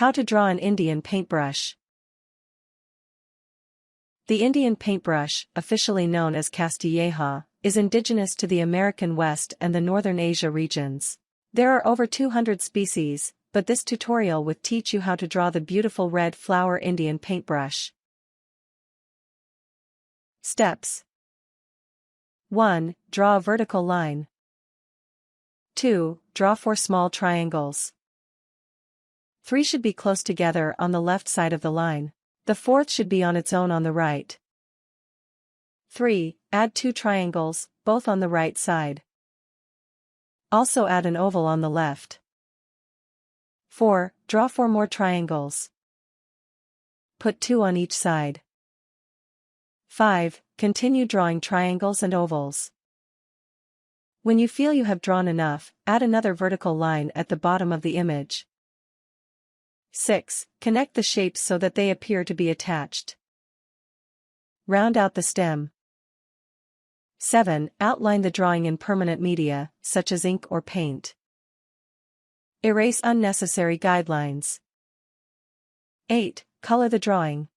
How to draw an Indian paintbrush. The Indian paintbrush, officially known as Castilleja, is indigenous to the American West and the Northern Asia regions. There are over 200 species, but this tutorial will teach you how to draw the beautiful red flower Indian paintbrush. Steps: 1. Draw a vertical line. 2. Draw 4 small triangles. 3 should be close together on the left side of the line. The 4th should be on its own on the right. 3. Add 2 triangles, both on the right side. Also add an oval on the left. 4. Draw 4 more triangles. Put 2 on each side. 5. Continue drawing triangles and ovals. When you feel you have drawn enough, add another vertical line at the bottom of the image. 6. Connect the shapes so that they appear to be attached. Round out the stem. 7. Outline the drawing in permanent media, such as ink or paint. Erase unnecessary guidelines. 8. Color the drawing.